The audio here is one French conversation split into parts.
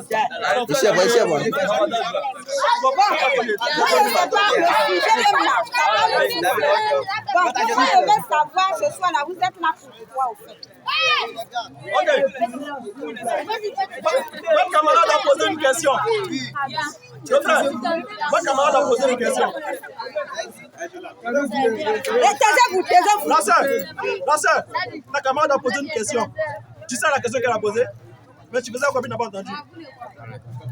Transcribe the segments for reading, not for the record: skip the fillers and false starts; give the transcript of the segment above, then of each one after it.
savoir ce soir là, vous êtes là pour quoi au fait? Votre camarade a posé une question. Le frère, votre camarade a posé une question. Taisez-vous. La soeur, ta camarade a posé une question. Tu sais la question qu'elle a posée? Mais tu faisais quoi, tu n'as pas entendu?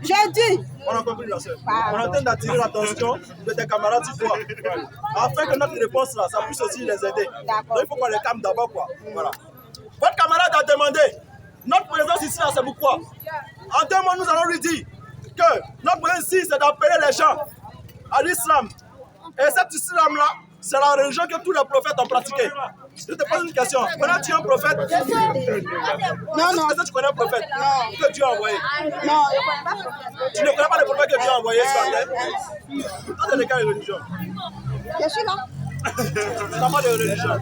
J'ai dit. On a compris, la soeur. On est en train d'attirer l'attention de tes camarades sur toi. Afin que notre réponse là, ça puisse aussi les aider. Donc il faut qu'on les calme d'abord, quoi. Voilà. Votre camarade a demandé, notre présence ici là, c'est pourquoi? En 2 mots, nous allons lui dire que notre présence ici, c'est d'appeler les gens à l'islam. Et cet islam-là, c'est la religion que tous les prophètes ont pratiquée. Je te pose une question. Connais-tu un prophète? Non. Est-ce que tu connais un prophète que Dieu a envoyé? Non, je ne connais pas prophète. Tu ne connais pas le prophète que Dieu a envoyé sur la terre? Toi, tu es de quelle religion? Je suis là. Tu n'as pas de religion.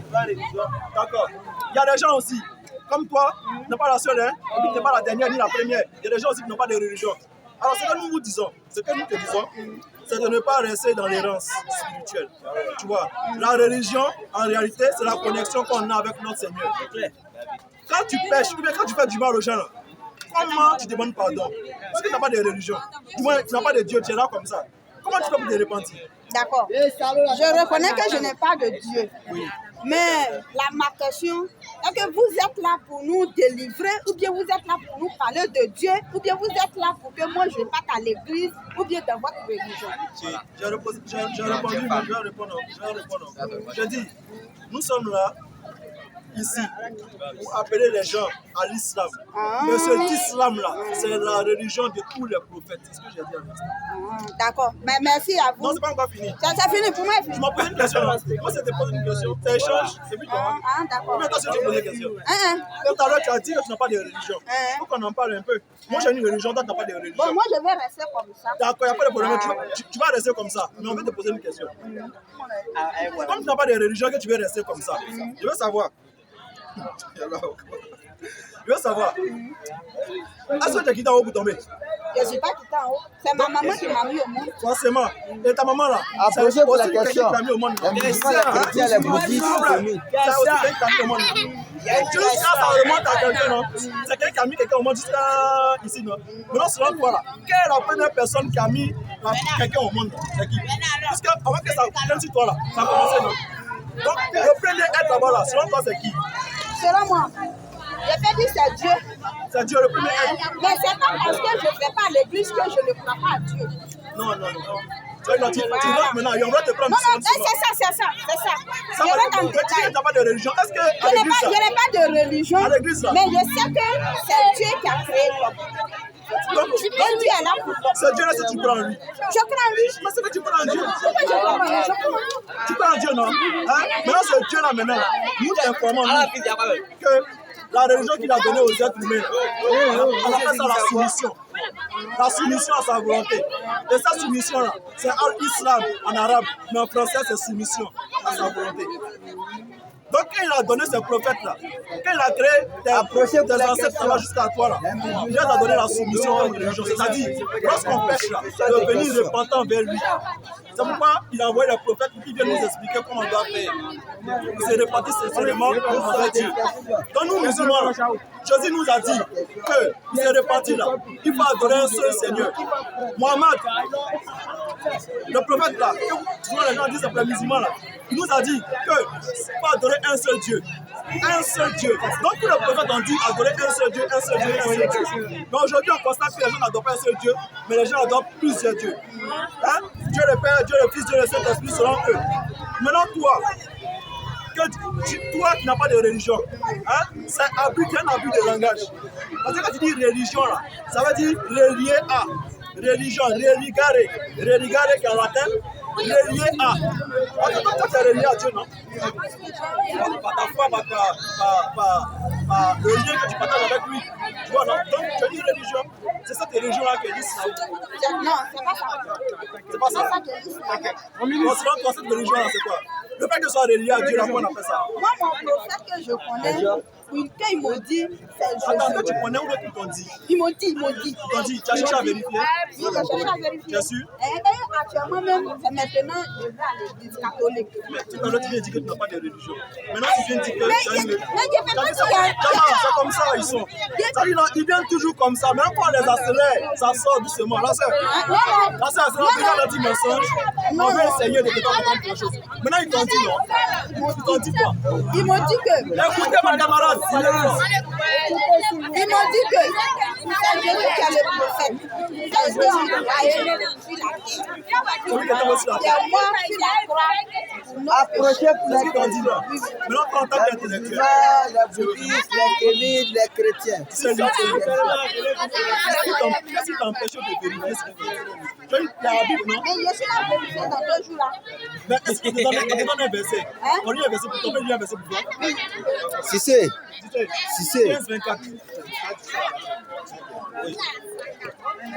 D'accord. Il y a des gens aussi, comme toi, tu n'es pas la seule, hein? Tu n'es pas la dernière ni la première. Il y a des gens aussi qui n'ont pas de religion. Alors, ce que nous vous disons, c'est de ne pas rester dans l'errance spirituelle. Tu vois, la religion, en réalité, c'est la connexion qu'on a avec notre Seigneur. Quand tu pêches, ou bien quand tu fais du mal aux gens, comment tu demandes pardon? Parce que tu n'as pas de religion. Du moins, tu n'as pas de Dieu, tu es là comme ça. Comment tu peux te repentir? D'accord. Je reconnais que je n'ai pas de Dieu. Oui. Mais ma question, est-ce que vous êtes là pour nous délivrer, ou bien vous êtes là pour nous parler de Dieu, ou bien vous êtes là pour que moi je parte à l'église, ou bien dans votre religion? J'ai répondu, je vais répondre. Je dis, nous sommes là, ici, pour appeler les gens à l'islam. Mais cet islam-là, c'est la religion de tous les prophètes. C'est ce que j'ai dit à l'instant. D'accord. Mais merci à vous. Non, c'est pas encore fini. C'est fini pour moi. Tu m'as posé une question. Moi, c'était poser une question. Tu échanges, et puis tu vois. D'accord. Combien de temps tu as posé une question? Tout à l'heure, tu as dit que tu n'as pas de religion. Il faut qu'on en parle un peu. Moi, j'ai une religion, toi, tu n'as pas de religion. Bon, moi, je vais rester comme ça. D'accord, il n'y a pas de problème. Tu vas rester comme ça. Mais on veut te poser une question. Comme tu n'as pas de religion, que tu veux rester comme ça, je veux savoir. Je veux savoir. Est-ce que tu as quitté en haut pour tomber? Je ne suis pas quitté en haut. C'est ma maman qui m'a mis au monde. Forcément. Et ta maman là? C'est aussi quelqu'un qui t'a mis au monde. Les chrétiens, les bouddhistes, c'est aussi quelqu'un qui t'a mis au monde. Jusqu'à ça remonte à quelqu'un, non? C'est quelqu'un qui a mis quelqu'un au monde jusqu'à ici, non? Maintenant, selon toi là, quelle est la première personne qui a mis quelqu'un au monde? C'est qui? Avant que ça vienne sur toi là, ça a commencé, non? Donc, le premier être là-bas là, selon toi, c'est qui? Selon moi, je peux dire c'est Dieu. C'est Dieu le premier être. Mais c'est pas parce que je ne vais pas à l'église que je ne crois pas à Dieu. Non. Tu rentres maintenant, on va te prendre. Non, c'est ça. Ça va être tu n'as pas de religion. Est-ce que à l'église je n'ai pas de religion, à l'église là, mais je sais que c'est Dieu qui a créé l'homme. Donc Dieu est là pour toi. C'est Dieu là, si tu crois en lui. Je crois en lui. Mais c'est que tu crois en Dieu. Pourquoi je crois en lui? Je crois en lui. Tu crois en Dieu, non? Maintenant, c'est Dieu là maintenant. Nous t'informons que la religion qu'il a donnée aux êtres humains, on appelle ça la soumission. La soumission à sa volonté. Et cette soumission-là, c'est al-Islam en arabe, mais en français, c'est soumission à sa volonté. Donc, quand il a donné ces prophètes-là, quand il a créé des ancêtres là jusqu'à toi, là, il a donné la soumission aux religions. C'est-à-dire, lorsqu'on pêche là, de venir repentant vers lui. C'est pourquoi il a envoyé les prophètes qui viennent nous expliquer comment on doit faire. Il s'est repentir sincèrement envers Dieu. Donc, nous, musulmans, Jésus nous a dit qu'il s'est repenti là. Il faut adorer un seul Seigneur. Mohammed, le prophète là, souvent les gens disent c'est le musulman là. Il nous a dit qu'il faut adorer un seul Dieu. Un seul Dieu. Donc tous les prophètes ont dit adorer un seul Dieu, un seul Dieu, un seul Dieu. Mais aujourd'hui on constate que les gens n'adorent pas un seul Dieu, mais les gens adorent plusieurs dieux. Hein? Dieu le Père, Dieu le Fils, Dieu le Saint-Esprit selon eux. Maintenant toi qui n'as pas de religion, hein? C'est un abus de langage. Parce que quand tu dis religion là, ça veut dire relié à. Religion, religare qui est en latin, relié à. En tout cas, toi, tu es relié à Dieu, non? Par ta foi, par le lien que tu partages avec lui. Tu vois, non? Donc, tu dis religion. C'est cette religion-là qui est l'islam. Non, c'est pas ça. C'est pas ça? Bon, selon toi, cette religion-là, c'est quoi? Le fait que ce soit relié à Dieu, là, comment on appelle ça? Moi, mon prophète que je connais, quand ils m'ont dit, c'est Attends, toi, Jésus. tu connais où ils t'ont dit? Ils m'ont dit. Ils t'ont dit, tu as cherché à vérifier? Oui, j'ai cherché à vérifier. Bien sûr. Et actuellement même, c'est maintenant, je vais à l'église catholique. Mais tout à l'heure, tu viens de dire que tu n'as pas de religion. Maintenant, tu viens de dire que Mais tu as une... je fais pas C'est comme ça, ils sont. Ils viennent toujours comme ça. Même quand on les accélère, ça sort doucement. Là, c'est déjà un petit mensonge. On veut essayer de te faire comprendre quelque chose. Maintenant, ils t'ont dit non. Ils t'ont dit quoi? Ils m'ont dit que. Écoutez, ma camarade, silence. Ils m'ont dit que c'est Jésus qui est le prophète. C'est Jésus qui a envoyé sur la terre. Celui qui était aussi là. C'est moi qui la croix. Approchez pour C'est ce qu'ils t'ont dit là. Maintenant, toi, en tant qu'intellectuel, les bouddhistes, les kémites, les chrétiens. c'est lui. Qu'est-ce qui t'empêche de vérifier ce que tu as? Tu as la Bible, non? Mais je suis là vérifier dans 2 jours là. Mais est-ce que tu donnes un verset? On lit un verset pour toi, un verset pour toi. Si c'est. 15-24.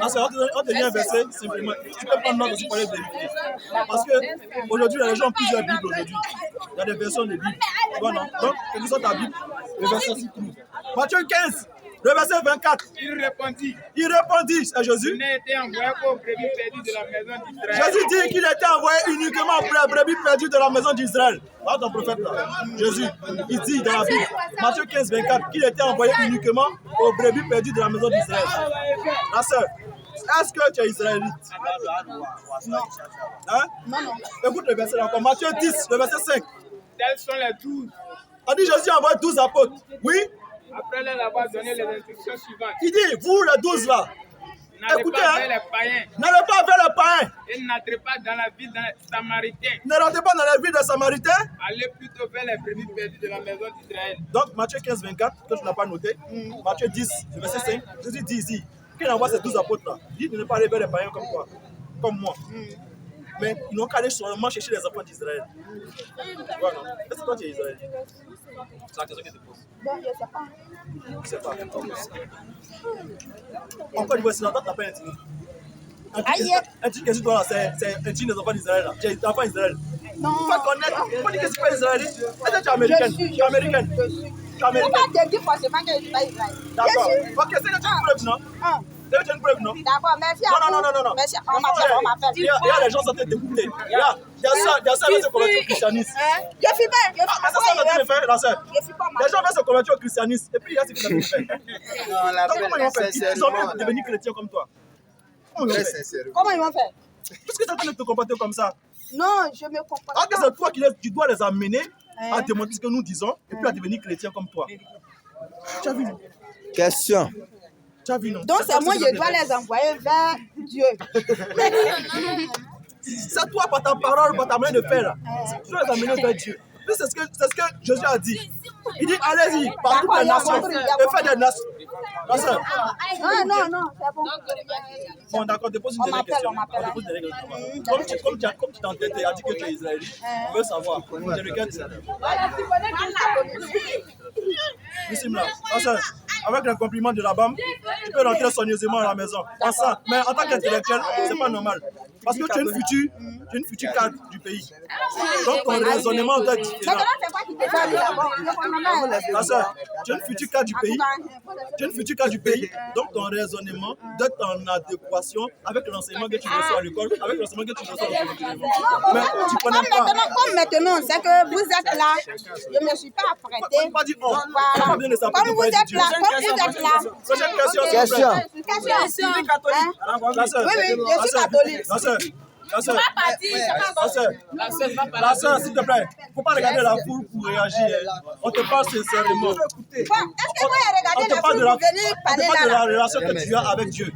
On te lit un verset simplement. Tu peux prendre note aussi pour aller vérifier. Parce qu'aujourd'hui, les gens ont plusieurs Bibles aujourd'hui. Il y a des versions de Bible. Tu vois, non? Donc, quelle que soit ta Bible, le verset s'y trouve. Matthieu 15, le verset 24. Il répondit, c'est Jésus. Jésus dit qu'il était envoyé uniquement pour les brebis perdues de la maison d'Israël. Voilà ton prophète là. Jésus, il dit dans la Bible, Matthieu 15, 24, qu'il était envoyé uniquement aux brebis perdues de la maison d'Israël. Ma soeur, est-ce que tu es israélite? Non. Hein? Non. Écoute le verset là encore. Matthieu 10, le verset 5. Tels sont les 12. On dit Jésus envoie 12 apôtres. Oui? Après leur avoir donné les instructions suivantes. Il dit, vous les 12 là, N'allez écoutez, pas hein, vers les païens n'allez pas vers les païens. et n'entrez pas dans la ville des Samaritains. Ne rentrez pas dans la ville des Samaritains. Allez plutôt vers les brebis perdues de la maison d'Israël. Donc, Matthieu 15, 24, que tu n'as pas noté. Matthieu 10, le verset 5. Jésus dit ici, qu'il envoie ces 12 apôtres là. Il dit de ne pas aller vers les païens comme toi, comme moi. Mais ils n'ont qu'à aller seulement chercher les enfants d'Israël. Voilà. Est-ce que toi tu es israélien? C'est la question que je te pose. Donc, je ne sais pas. Je ne sais pas. Encore une fois, si l'entente n'a pas intimé. Un truc que tu dois là, c'est un truc des enfants d'Israël là. Tu es enfant d'Israël. Non. Il faut connaître. Il faut dire que tu es pas israélien. Est-ce que tu es américaine? Tu es américaine. Je suis. Tu es américaine. Pourquoi te dire forcément que je ne suis pas israélien? D'accord. Ok, c'est que tu as une preuve, non? C'est que tu as une preuve, non? D'accord, merci à vous. Non. Merci. On m'appelle. Il y a les gens qui sont en train d'écouter. Il y a ça avec se convertir au christianisme. Je suis pas. C'est ça que tu faire, la sœur. Je suis pas Les gens veulent se convertir au christianisme. Et puis il y a ce qu'ils ont fait. Non, on Donc l'appelle comment ils vont faire? Ils ont sincèrement. envie de devenir chrétiens comme toi. Comment ils vont Très faire? sincèrement. Comment ils vont faire? Puisque tu es en train de te comporter comme ça. Non, je me comprends Alors que pas. c'est toi qui dois les amener à démontrer ce que nous disons et puis à devenir chrétiens comme toi. Tu as vu, non? Question. Tu as vu, non? Donc, c'est moi, je dois les envoyer vers Dieu. C'est toi, par ta parole, par ta manière de faire là. Tu dois les amener vers Dieu. Puis c'est ce que Jésus a dit. Il dit, allez-y, par toutes les nations, et faites des nations. Ma soeur, Non, c'est bon. bon, d'accord, te pose une dernière question. On te pose une dernière question. Comme tu t'es entêté, as dit que tu es israélite, on veut savoir, tu es de quel Nissim là, ma soeur, avec le compliment de la BAM, tu peux rentrer soigneusement à la maison. Ensemble. Mais en tant qu'intellectuel, c'est pas normal. Parce que tu es une future cadre du pays. Donc ton raisonnement doit être différent. Ma soeur, tu es une future cadre du pays. Tu es une future cadre du pays. Donc ton raisonnement doit être en adéquation avec l'enseignement que tu reçois à l'école, avec l'enseignement que tu reçois au collège. Mais tu connais pas. Comme maintenant, c'est que vous êtes là, je ne me suis pas apprêtée. Pas dire on. Voilà. Comme vous êtes là, Prochaine question, s'il vous plaît. Question. La sœur, Oui, je suis catholique. La sœur, s'il te plaît, il ne faut pas regarder la foule pour réagir. On te parle sincèrement. Est-ce que vous regardez On te la parle foule de la pour venir parler on te parle de là? la relation que tu as avec Dieu.